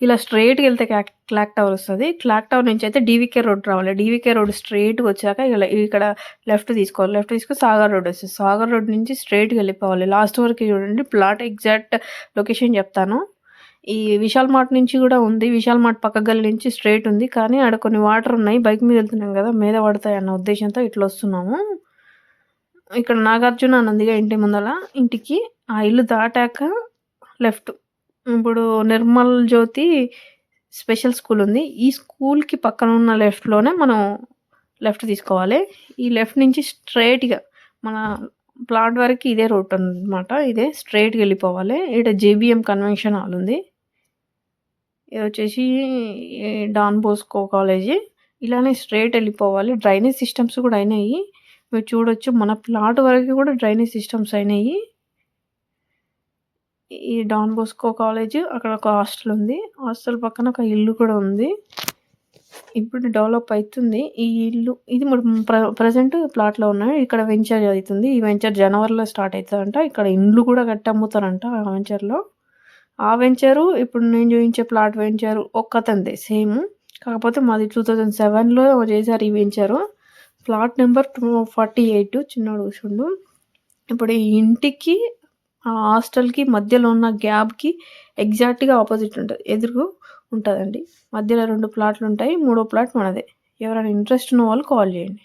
ఇలా స్ట్రెయిట్‌గా వెళ్తే క్లాక్ టవర్ వస్తది. క్లాక్ టవర్ నుంచి అయితే డీవీకే రోడ్ రావాలి. డీవీకే రోడ్ స్ట్రెయిట్‌గా వచ్చాక ఇక్కడ లెఫ్ట్ తీసుకోవాలి. లెఫ్ట్ తీసుకొని సాగర్ రోడ్ వస్తది. సాగర్ రోడ్ నుంచి స్ట్రెయిట్‌గా వెళ్ళిపోవాలి. లాస్ట్ వరకు చూడండి. ప్లాట్ ఎగ్జాక్ట్ లొకేషన్ చెప్తాను. ఈ విశాల్ మార్ట్ నుంచి కూడా ఉంది. విశాల్ మార్ట్ పక్క గల్లీ నుంచి స్ట్రెయిట్ ఉంది. కానీ ఆడ కొన్ని వాటర్ ఉన్నాయి. బైక్ మీద వెళ్తున్నాం కదా! మీద పడతాయన్న ఉద్దేశంతో ఇట్లా వస్తున్నాము. ఇక్కడ నాగార్జున నందిగా ఇంటి ముందల ఇంటికి ఆ ఇల్లు దాటాక లెఫ్ట్. ఇప్పుడు నిర్మల్ జ్యోతి స్పెషల్ స్కూల్ ఉంది. ఈ స్కూల్‌కి పక్కన ఉన్న లెఫ్ట్‌లోనే మనం లెఫ్ట్ తీసుకోవాలి. ఈ లెఫ్ట్ నుంచి స్ట్రెయిట్‌గా మన ప్లాట్ వరకు ఇదే రూట్ అనమాట. ఇదే స్ట్రెయిట్‌గా వెళ్ళిపోవాలి. ఈడ జేబీఎం కన్వెన్షన్ హాల్ ఉంది. ఇది వచ్చేసి డాన్ బోస్కో కాలేజీ. ఇలానే స్ట్రెయిట్ వెళ్ళిపోవాలి. డ్రైనేజ్ సిస్టమ్స్ కూడా అయినాయి. మీరు చూడొచ్చు మన ప్లాట్ వరకు కూడా డ్రైనేజ్ సిస్టమ్స్ అయినాయి. ఈ డాన్ బోస్కో కాలేజ్ అక్కడ ఒక హాస్టల్ ఉంది. హాస్టల్ పక్కన ఒక ఇల్లు కూడా ఉంది. ఇప్పుడు డెవలప్ అవుతుంది ఈ ఇల్లు. ఇది ప్రెజెంట్ ప్లాట్లో ఉన్నాయి. ఇక్కడ వెంచర్ అవుతుంది. ఈ వెంచర్ జనవరిలో స్టార్ట్ అవుతుందంట. ఇక్కడ ఇండ్లు కూడా కట్టి అమ్ముతారంట ఆ వెంచర్లో. ఆ వెంచరు ఇప్పుడు నేను చూపించే ప్లాట్ వెంచరు ఒక్కతందే సేమ్. కాకపోతే మాది 2007లో చేశారు ఈ వెంచరు. ప్లాట్ నెంబర్ 248 చిన్నోడు కూర్చుండు. ఇప్పుడు ఈ ఇంటికి ఆ హాస్టల్‌కి మధ్యలో ఉన్న గ్యాప్‌కి ఎగ్జాక్ట్‌గా ఆపోజిట్ ఉంటది. ఎదురు ఉంటదండి. మధ్యలో 2 ప్లాట్లుంటాయి. మూడో ప్లాట్ మనదే. ఎవరైనా ఇంట్రెస్ట్ ఉన్న వాళ్ళు కాల్ చేయండి.